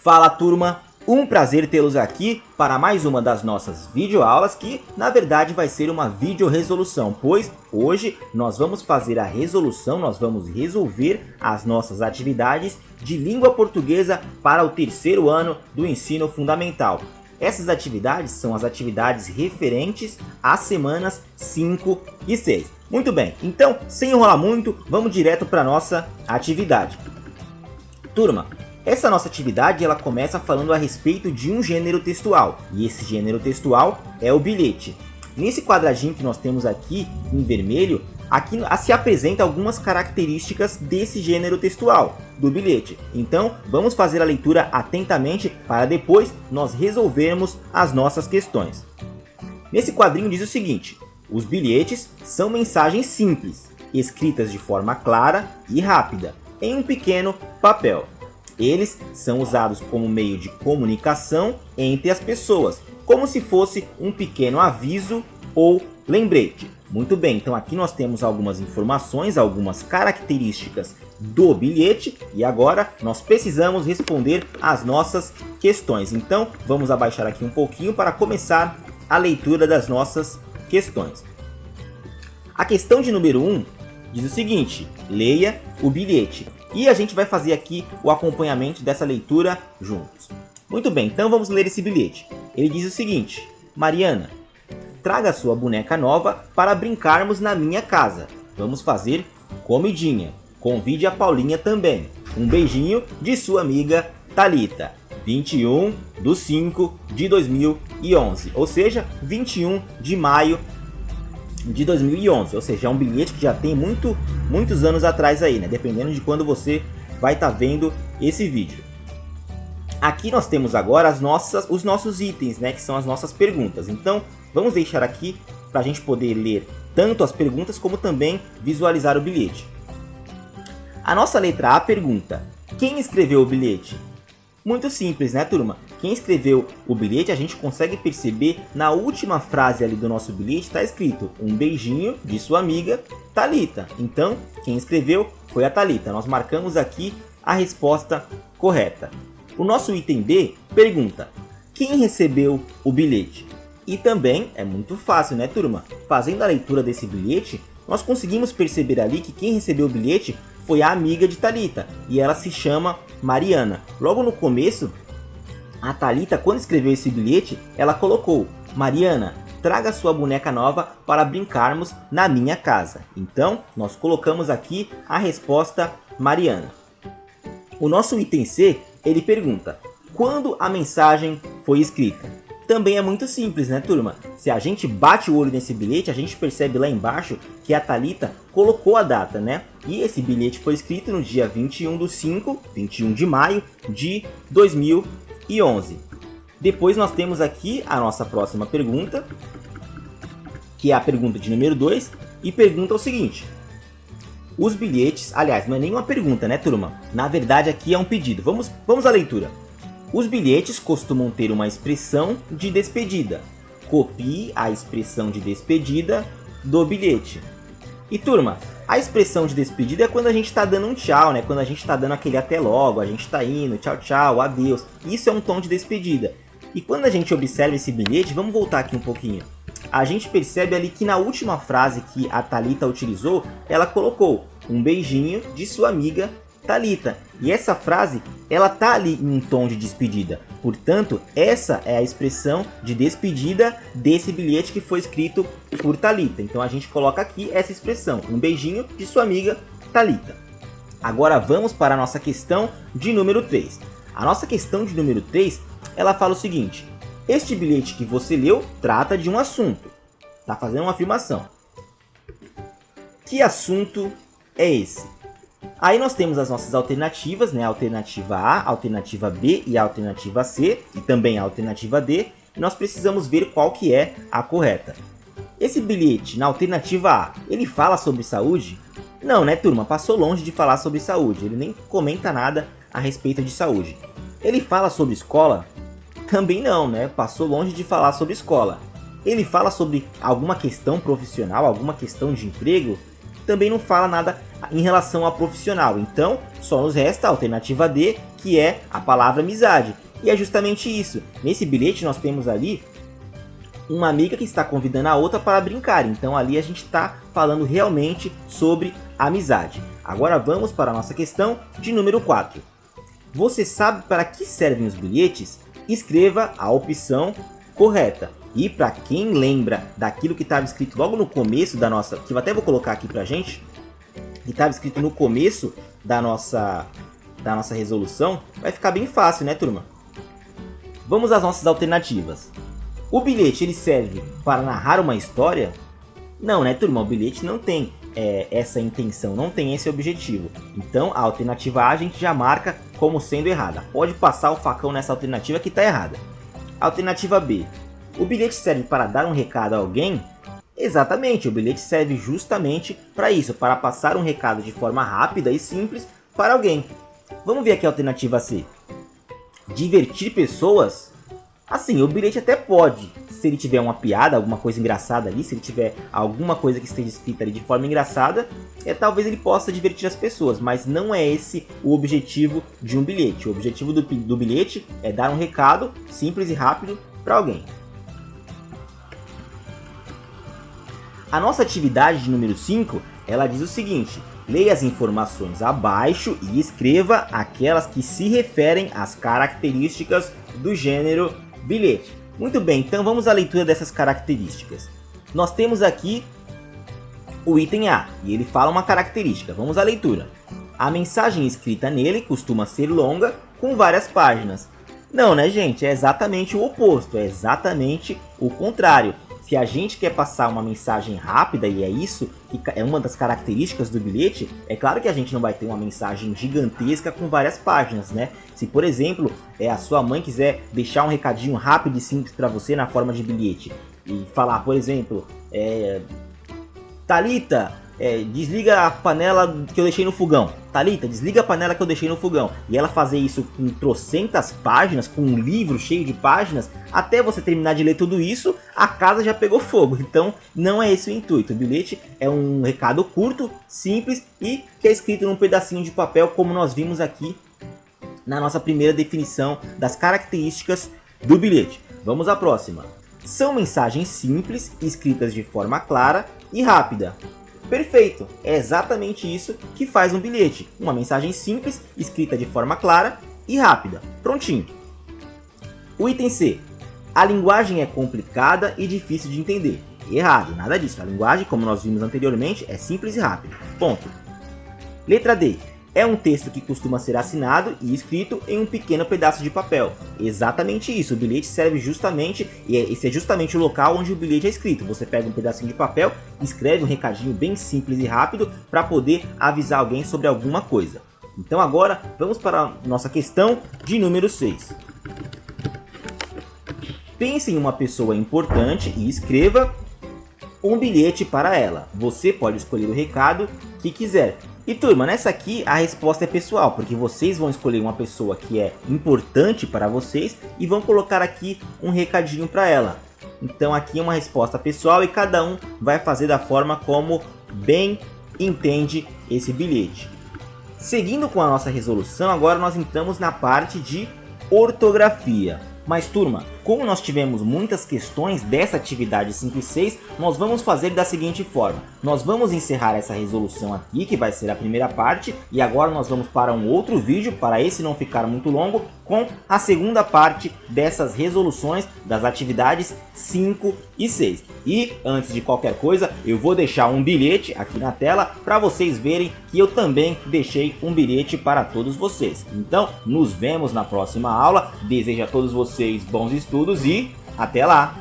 Fala turma, um prazer tê-los aqui para mais uma das nossas videoaulas que na verdade vai ser uma videoresolução, pois hoje nós vamos fazer a resolução, nós vamos resolver as nossas atividades de língua portuguesa para o terceiro ano do ensino fundamental. Essas atividades são as atividades referentes às semanas 5 e 6. Muito bem, então sem enrolar muito, vamos direto para a nossa atividade. Turma, essa nossa atividade ela começa falando a respeito de um gênero textual, e esse gênero textual é o bilhete. Nesse quadradinho que nós temos aqui em vermelho, aqui se apresenta algumas características desse gênero textual, do bilhete. Então vamos fazer a leitura atentamente para depois nós resolvermos as nossas questões. Nesse quadrinho diz o seguinte: os bilhetes são mensagens simples, escritas de forma clara e rápida, em um pequeno papel. Eles são usados como meio de comunicação entre as pessoas, como se fosse um pequeno aviso ou lembrete. Muito bem, então aqui nós temos algumas informações, algumas características do bilhete e agora nós precisamos responder as nossas questões. Então vamos abaixar aqui um pouquinho para começar a leitura das nossas questões. A questão de número 1 diz o seguinte: leia o bilhete. E a gente vai fazer aqui o acompanhamento dessa leitura juntos. Muito bem, então vamos ler esse bilhete. Ele diz o seguinte: Mariana, traga sua boneca nova para brincarmos na minha casa. Vamos fazer comidinha. Convide a Paulinha também. Um beijinho de sua amiga Thalita. 21/5/2011. Ou seja, 21 de maio de 2011, ou seja, é um bilhete que já tem muitos anos atrás aí, né? Dependendo de quando você vai estar vendo esse vídeo. Aqui nós temos agora os nossos itens, né? Que são as nossas perguntas. Então, vamos deixar aqui para a gente poder ler tanto as perguntas como também visualizar o bilhete. A nossa letra A pergunta: quem escreveu o bilhete? Muito simples, né, turma? Quem escreveu o bilhete a gente consegue perceber na última frase ali do nosso bilhete está escrito um beijinho de sua amiga Thalita. Então, quem escreveu foi a Thalita. Nós marcamos aqui a resposta correta. O nosso item B pergunta: quem recebeu o bilhete? E também é muito fácil, né, turma? Fazendo a leitura desse bilhete, nós conseguimos perceber ali que quem recebeu o bilhete foi a amiga de Thalita, e ela se chama Mariana. Logo no começo, a Thalita, quando escreveu esse bilhete, ela colocou: Mariana, traga sua boneca nova para brincarmos na minha casa. Então, nós colocamos aqui a resposta Mariana. O nosso item C, ele pergunta: quando a mensagem foi escrita? Também é muito simples, né, turma? Se a gente bate o olho nesse bilhete, a gente percebe lá embaixo que a Thalita colocou a data, né? E esse bilhete foi escrito no dia 21 de maio de 2011. Depois nós temos aqui a nossa próxima pergunta, que é a pergunta de número 2, e pergunta o seguinte: os bilhetes, aliás, não é nenhuma pergunta, né, turma? Na verdade aqui é um pedido. Vamos à leitura. Os bilhetes costumam ter uma expressão de despedida. Copie a expressão de despedida do bilhete. E turma, a expressão de despedida é quando a gente está dando um tchau, né? Quando a gente está dando aquele até logo, a gente está indo, tchau, tchau, adeus. Isso é um tom de despedida. E quando a gente observa esse bilhete, vamos voltar aqui um pouquinho. A gente percebe ali que na última frase que a Thalita utilizou, ela colocou um beijinho de sua amiga Thalita. E essa frase, ela tá ali em um tom de despedida. Portanto, essa é a expressão de despedida desse bilhete que foi escrito por Thalita. Então a gente coloca aqui essa expressão, um beijinho de sua amiga Thalita. Agora vamos para a nossa questão de número 3. A nossa questão de número 3, ela fala o seguinte: este bilhete que você leu trata de um assunto. Tá fazendo uma afirmação. Que assunto é esse? Aí nós temos as nossas alternativas, né? A alternativa A, a alternativa B e a alternativa C, e também a alternativa D, e nós precisamos ver qual que é a correta. Esse bilhete na alternativa A, ele fala sobre saúde? Não, né, turma? Passou longe de falar sobre saúde, ele nem comenta nada a respeito de saúde. Ele fala sobre escola? Também não, né? Passou longe de falar sobre escola. Ele fala sobre alguma questão profissional, alguma questão de emprego? também não fala nada em relação a profissional. Então, só nos resta a alternativa D, que é a palavra amizade. E é justamente isso. Nesse bilhete nós temos ali uma amiga que está convidando a outra para brincar. Então ali a gente está falando realmente sobre amizade. Agora vamos para a nossa questão de número 4. Você sabe para que servem os bilhetes? Escreva a opção correta. E para quem lembra daquilo que estava escrito logo no começo da nossa... que eu até vou colocar aqui pra gente. Que estava escrito no começo da nossa resolução. Vai ficar bem fácil, né, turma? Vamos às nossas alternativas. O bilhete ele serve para narrar uma história? Não, né, turma? O bilhete não tem essa intenção, não tem esse objetivo. Então, a alternativa A a gente já marca como sendo errada. Pode passar o facão nessa alternativa que está errada. Alternativa B. O bilhete serve para dar um recado a alguém? Exatamente, o bilhete serve justamente para isso, para passar um recado de forma rápida e simples para alguém. Vamos ver aqui a alternativa C. Divertir pessoas? Assim, o bilhete até pode, se ele tiver uma piada, alguma coisa engraçada ali, se ele tiver alguma coisa que esteja escrita ali de forma engraçada, talvez ele possa divertir as pessoas, mas não é esse o objetivo de um bilhete. O objetivo do bilhete é dar um recado simples e rápido para alguém. A nossa atividade de número 5, ela diz o seguinte: leia as informações abaixo e escreva aquelas que se referem às características do gênero bilhete. Muito bem, então vamos à leitura dessas características. Nós temos aqui o item A, e ele fala uma característica. Vamos à leitura. A mensagem escrita nele costuma ser longa, com várias páginas. Não, né, gente? É exatamente o oposto, é exatamente o contrário. Se a gente quer passar uma mensagem rápida, e é isso que é uma das características do bilhete, é claro que a gente não vai ter uma mensagem gigantesca com várias páginas, né? Se, por exemplo, a sua mãe quiser deixar um recadinho rápido e simples para você na forma de bilhete e falar, por exemplo, Thalita, desliga a panela que eu deixei no fogão. Thalita, desliga a panela que eu deixei no fogão. E ela fazer isso com trocentas páginas, com um livro cheio de páginas, até você terminar de ler tudo isso, a casa já pegou fogo. Então, não é esse o intuito. O bilhete é um recado curto, simples e que é escrito num pedacinho de papel, como nós vimos aqui na nossa primeira definição das características do bilhete. Vamos à próxima. São mensagens simples, escritas de forma clara e rápida. Perfeito, é exatamente isso que faz um bilhete. Uma mensagem simples, escrita de forma clara e rápida. Prontinho. O item C. A linguagem é complicada e difícil de entender. Errado, nada disso. A linguagem, como nós vimos anteriormente, é simples e rápida. Ponto. Letra D. É um texto que costuma ser assinado e escrito em um pequeno pedaço de papel. Exatamente isso, o bilhete serve justamente, e esse é justamente o local onde o bilhete é escrito. Você pega um pedacinho de papel, escreve um recadinho bem simples e rápido para poder avisar alguém sobre alguma coisa. Então agora vamos para a nossa questão de número 6. Pense em uma pessoa importante e escreva um bilhete para ela. Você pode escolher o recado que quiser. E turma, nessa aqui a resposta é pessoal, porque vocês vão escolher uma pessoa que é importante para vocês e vão colocar aqui um recadinho para ela. Então aqui é uma resposta pessoal e cada um vai fazer da forma como bem entende esse bilhete. Seguindo com a nossa resolução, agora nós entramos na parte de ortografia. Mas turma, como nós tivemos muitas questões dessa atividade 5 e 6, nós vamos fazer da seguinte forma. Nós vamos encerrar essa resolução aqui, que vai ser a primeira parte, e agora nós vamos para um outro vídeo, para esse não ficar muito longo, com a segunda parte dessas resoluções das atividades 5 e 6. E antes de qualquer coisa, eu vou deixar um bilhete aqui na tela para vocês verem que eu também deixei um bilhete para todos vocês. Então, nos vemos na próxima aula. Desejo a todos vocês bons estudos e até lá!